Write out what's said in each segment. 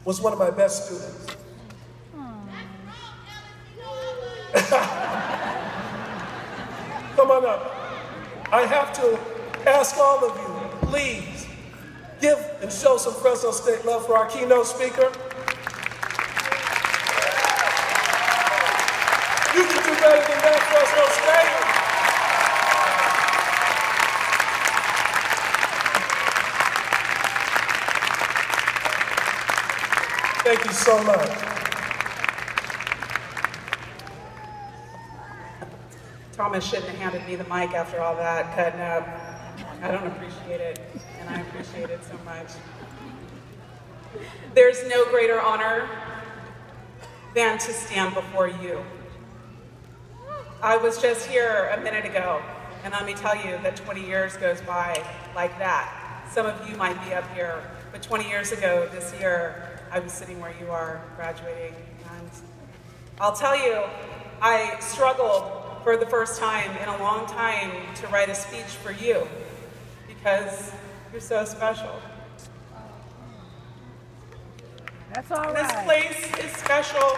was one of my best students. Come on up. I have to ask all of you, please, give and show some Fresno State love for our keynote speaker. You can do better than that, Fresno State. Thank you so much. Thomas shouldn't have handed me the mic after all that cutting up. I don't appreciate it, and I appreciate it so much. There's no greater honor than to stand before you. I was just here a minute ago, and let me tell you that 20 years goes by like that. Some of you might be up here, but 20 years ago this year, I was sitting where you are, graduating, and I'll tell you, I struggled for the first time in a long time to write a speech for you, because you're so special. That's all right. This place is special,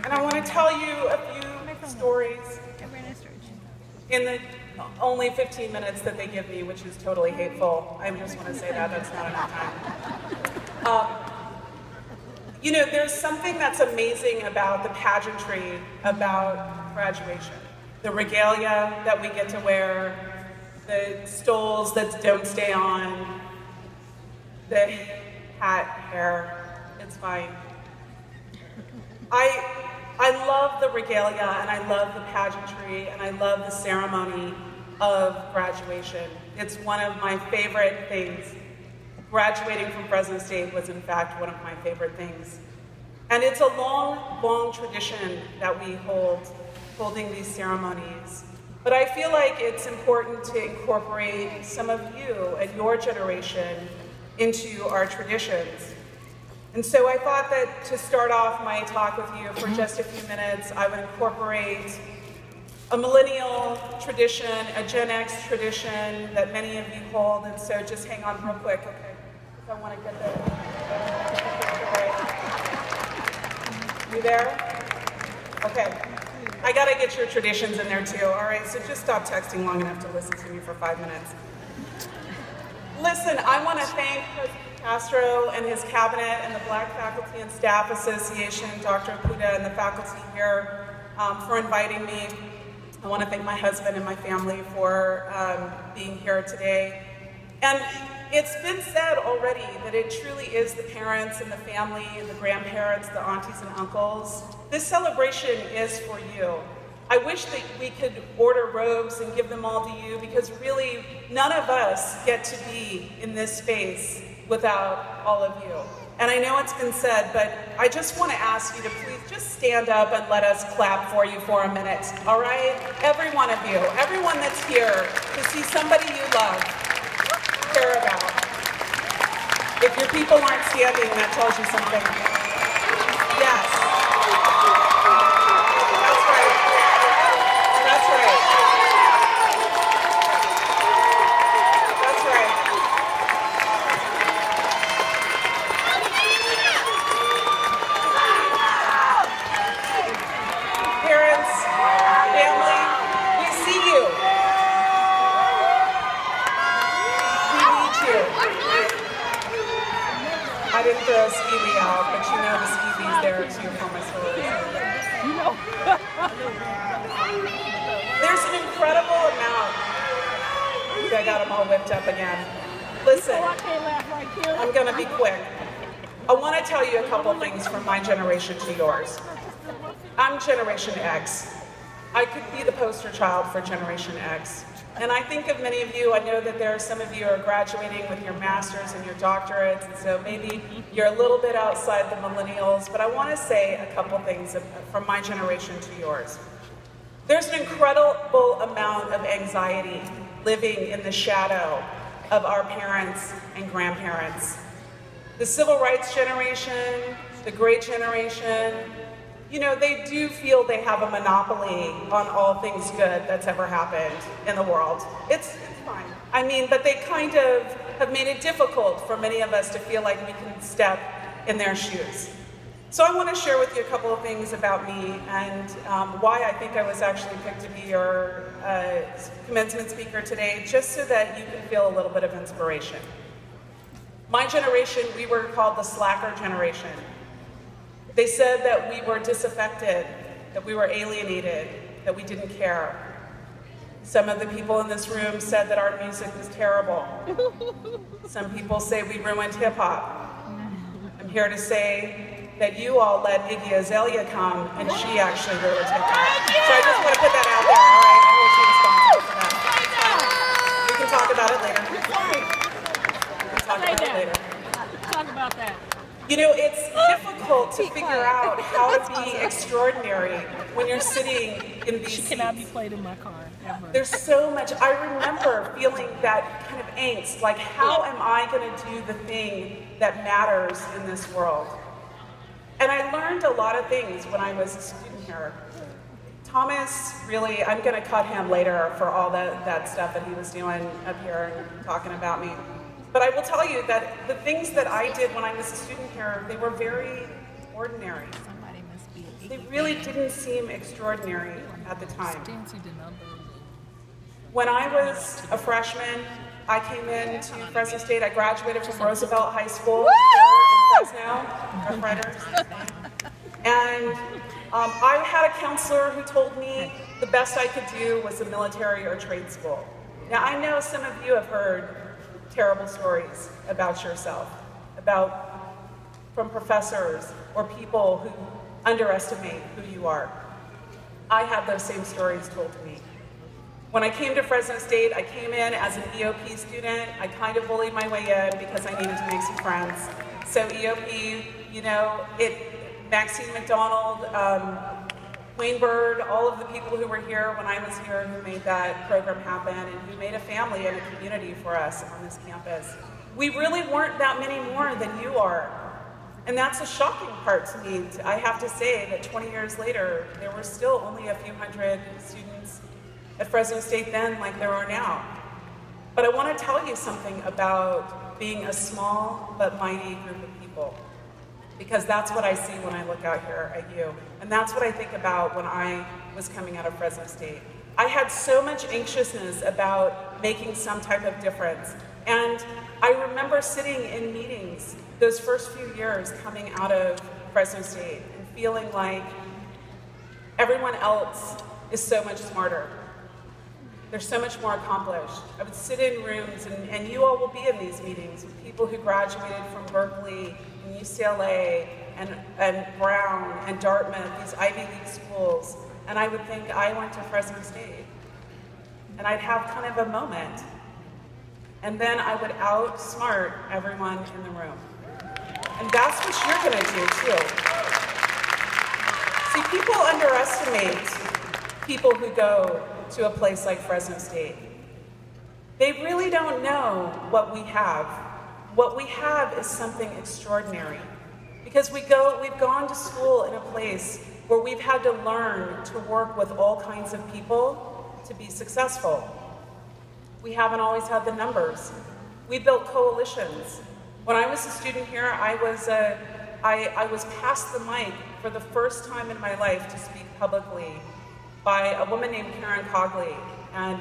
and I want to tell you a few stories in the only 15 minutes that they give me, which is totally hateful. I just want to say that, that's not enough time. You know, there's something that's amazing about the pageantry about graduation. The regalia that we get to wear, the stoles that don't stay on, the hat, hair, it's fine. I love the regalia, and I love the pageantry, and I love the ceremony of graduation. It's one of my favorite things. Graduating from Fresno State was, in fact, one of my favorite things. And it's a long, long tradition that we holding these ceremonies. But I feel like it's important to incorporate some of you and your generation into our traditions. And so I thought that to start off my talk with you for just a few minutes, I would incorporate a millennial tradition, a Gen X tradition that many of you hold. And so just hang on real quick, okay? I want to get the You there? Okay. I got to get your traditions in there too. All right, so just stop texting long enough to listen to me for 5 minutes. Listen, I want to thank President Castro and his cabinet and the Black Faculty and Staff Association, Dr. Apuda and the faculty here for inviting me. I want to thank my husband and my family for being here today. And it's been said already that it truly is the parents and the family and the grandparents, the aunties and uncles. This celebration is for you. I wish that we could order robes and give them all to you, because really none of us get to be in this space without all of you. And I know it's been said, but I just want to ask you to please just stand up and let us clap for you for a minute, all right? Every one of you, everyone that's here to see somebody you love, care about. If your people aren't standing, that tells you something. Yes. That's right. That's right. That's right. Parents, family, we see you. I didn't throw a ski out, but you know the ski there to for my stories. There's an incredible amount. I got them all whipped up again. Listen, I'm going to be quick. I want to tell you a couple things from my generation to yours. I'm Generation X. I could be the poster child for Generation X. And I think of many of you, I know that there are some of you who are graduating with your masters and your doctorates, and so maybe you're a little bit outside the millennials, but I want to say a couple things from my generation to yours. There's an incredible amount of anxiety living in the shadow of our parents and grandparents. The civil rights generation, the great generation, you know, they do feel they have a monopoly on all things good that's ever happened in the world. It's fine. I mean, but they kind of have made it difficult for many of us to feel like we can step in their shoes. So I want to share with you a couple of things about me and why I think I was actually picked to be your commencement speaker today, just so that you can feel a little bit of inspiration. My generation, we were called the slacker generation. They said that we were disaffected, that we were alienated, that we didn't care. Some of the people in this room said that our music was terrible. Some people say we ruined hip-hop. I'm here to say that you all let Iggy Azalea come, and she actually ruined hip-hop. So I just want to put that out there, all right? I hold you responsible for that. We can talk about it later. We can talk about it later. Talk about that. You know, it's difficult to figure out how to be extraordinary when you're sitting in these seats. She cannot be played in my car, ever. There's so much. I remember feeling that kind of angst, like how am I going to do the thing that matters in this world? And I learned a lot of things when I was a student here. Thomas, really, I'm going to cut him later for all that stuff that he was doing up here and talking about me. But I will tell you that the things that I did when I was a student here, they were very ordinary. They really didn't seem extraordinary at the time. When I was a freshman, I came into Fresno State. I graduated from Roosevelt High School here in Fresno, Rough Riders. And I had a counselor who told me the best I could do was a military or trade school. Now, I know some of you have heard terrible stories about yourself, from professors or people who underestimate who you are. I have those same stories told to me. When I came to Fresno State, I came in as an EOP student. I kind of bullied my way in because I needed to make some friends. So EOP, you know, Maxine McDonald, Wayne Bird, all of the people who were here when I was here who made that program happen and who made a family and a community for us on this campus. We really weren't that many more than you are. And that's a shocking part to me. I have to say that 20 years later, there were still only a few hundred students at Fresno State then like there are now. But I want to tell you something about being a small but mighty group of people, because that's what I see when I look out here at you. And that's what I think about when I was coming out of Fresno State. I had so much anxiousness about making some type of difference. And I remember sitting in meetings those first few years coming out of Fresno State and feeling like everyone else is so much smarter. They're so much more accomplished. I would sit in rooms, and you all will be in these meetings with people who graduated from Berkeley and UCLA and Brown and Dartmouth, these Ivy League schools, and I would think I went to Fresno State. And I'd have kind of a moment. And then I would outsmart everyone in the room. And that's what you're gonna do too. See, people underestimate people who go to a place like Fresno State. They really don't know what we have. What we have is something extraordinary. Because we've gone to school in a place where we've had to learn to work with all kinds of people to be successful. We haven't always had the numbers. We built coalitions. When I was a student here, I was passed the mic for the first time in my life to speak publicly by a woman named Karen Cogley and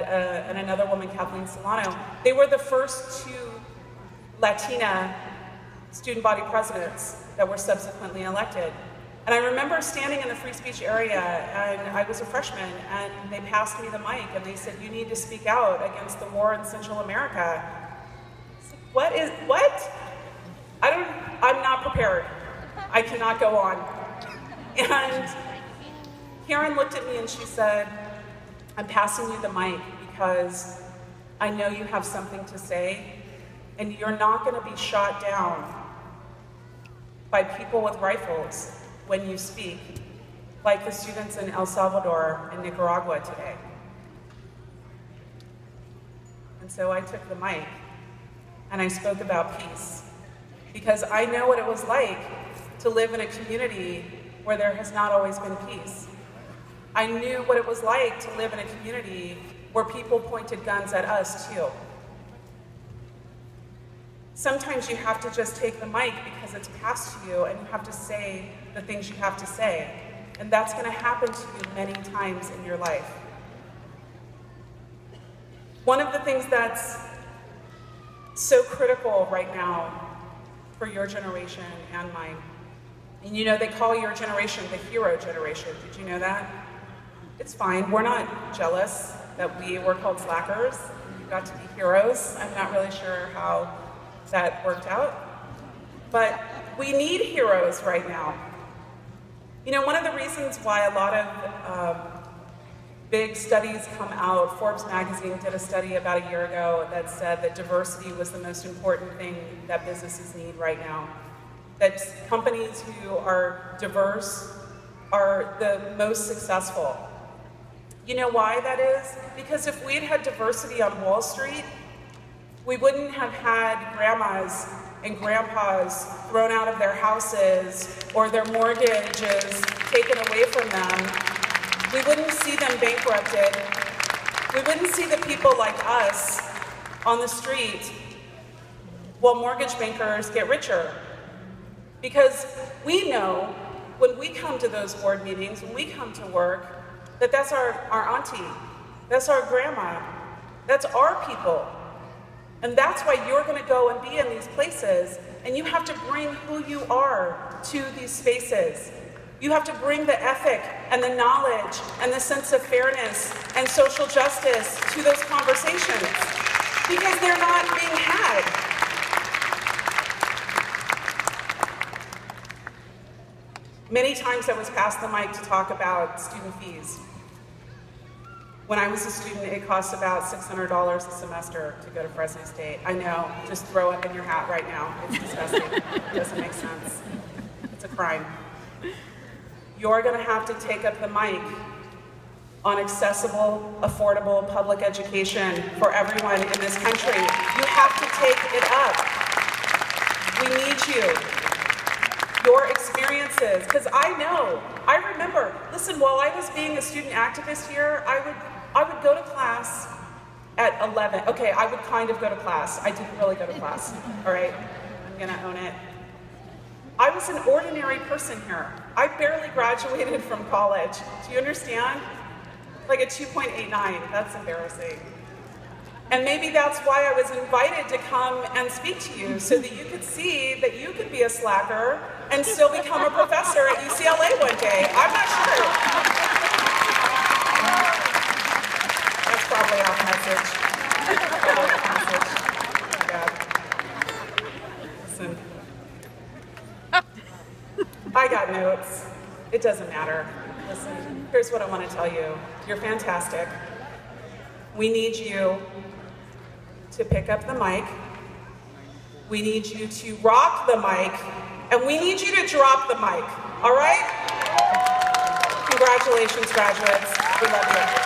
another woman, Kathleen Solano. They were the first two Latina student body presidents that were subsequently elected. And I remember standing in the free speech area, and I was a freshman, and they passed me the mic, and they said, "You need to speak out against the war in Central America." I said, what? I'm not prepared. I cannot go on. And Karen looked at me and she said, "I'm passing you the mic because I know you have something to say, and you're not going to be shot down by people with rifles when you speak, like the students in El Salvador and Nicaragua today." And so I took the mic and I spoke about peace, because I know what it was like to live in a community where there has not always been peace. I knew what it was like to live in a community where people pointed guns at us too. Sometimes you have to just take the mic because it's passed to you and you have to say the things you have to say. And that's going to happen to you many times in your life. One of the things that's so critical right now for your generation and mine, and you know they call your generation the hero generation. Did you know that? It's fine. We're not jealous that we were called slackers. We got to be heroes. I'm not really sure how that worked out. But we need heroes right now. You know, one of the reasons why a lot of big studies come out, Forbes magazine did a study about a year ago that said that diversity was the most important thing that businesses need right now. That companies who are diverse are the most successful. You know why that is? Because if we had had diversity on Wall Street, we wouldn't have had grandmas and grandpas thrown out of their houses or their mortgages taken away from them. We wouldn't see them bankrupted. We wouldn't see the people like us on the street while mortgage bankers get richer. Because we know when we come to those board meetings, when we come to work, that that's our auntie, that's our grandma, that's our people. And that's why you're going to go and be in these places, and you have to bring who you are to these spaces. You have to bring the ethic and the knowledge and the sense of fairness and social justice to those conversations, because they're not being had. Many times I was passed the mic to talk about student fees. When I was a student, it cost about $600 a semester to go to Fresno State. I know, just throw up in your hat right now. It's disgusting. It doesn't make sense. It's a crime. You're going to have to take up the mic on accessible, affordable public education for everyone in this country. You have to take it up. We need you. Your experiences, because I remember, listen, while I was being a student activist here, I would go to class at 11. Okay, I would kind of go to class. I didn't really go to class, all right? I'm gonna own it. I was an ordinary person here. I barely graduated from college. Do you understand? Like a 2.89, that's embarrassing. And maybe that's why I was invited to come and speak to you, so that you could see that you could be a slacker and still become a professor at UCLA one day. I'm not sure. That's probably off message. Listen. I got notes. It doesn't matter. Listen, here's what I want to tell you. You're fantastic. We need you to pick up the mic. We need you to rock the mic, and we need you to drop the mic, all right? Congratulations, graduates. We love you.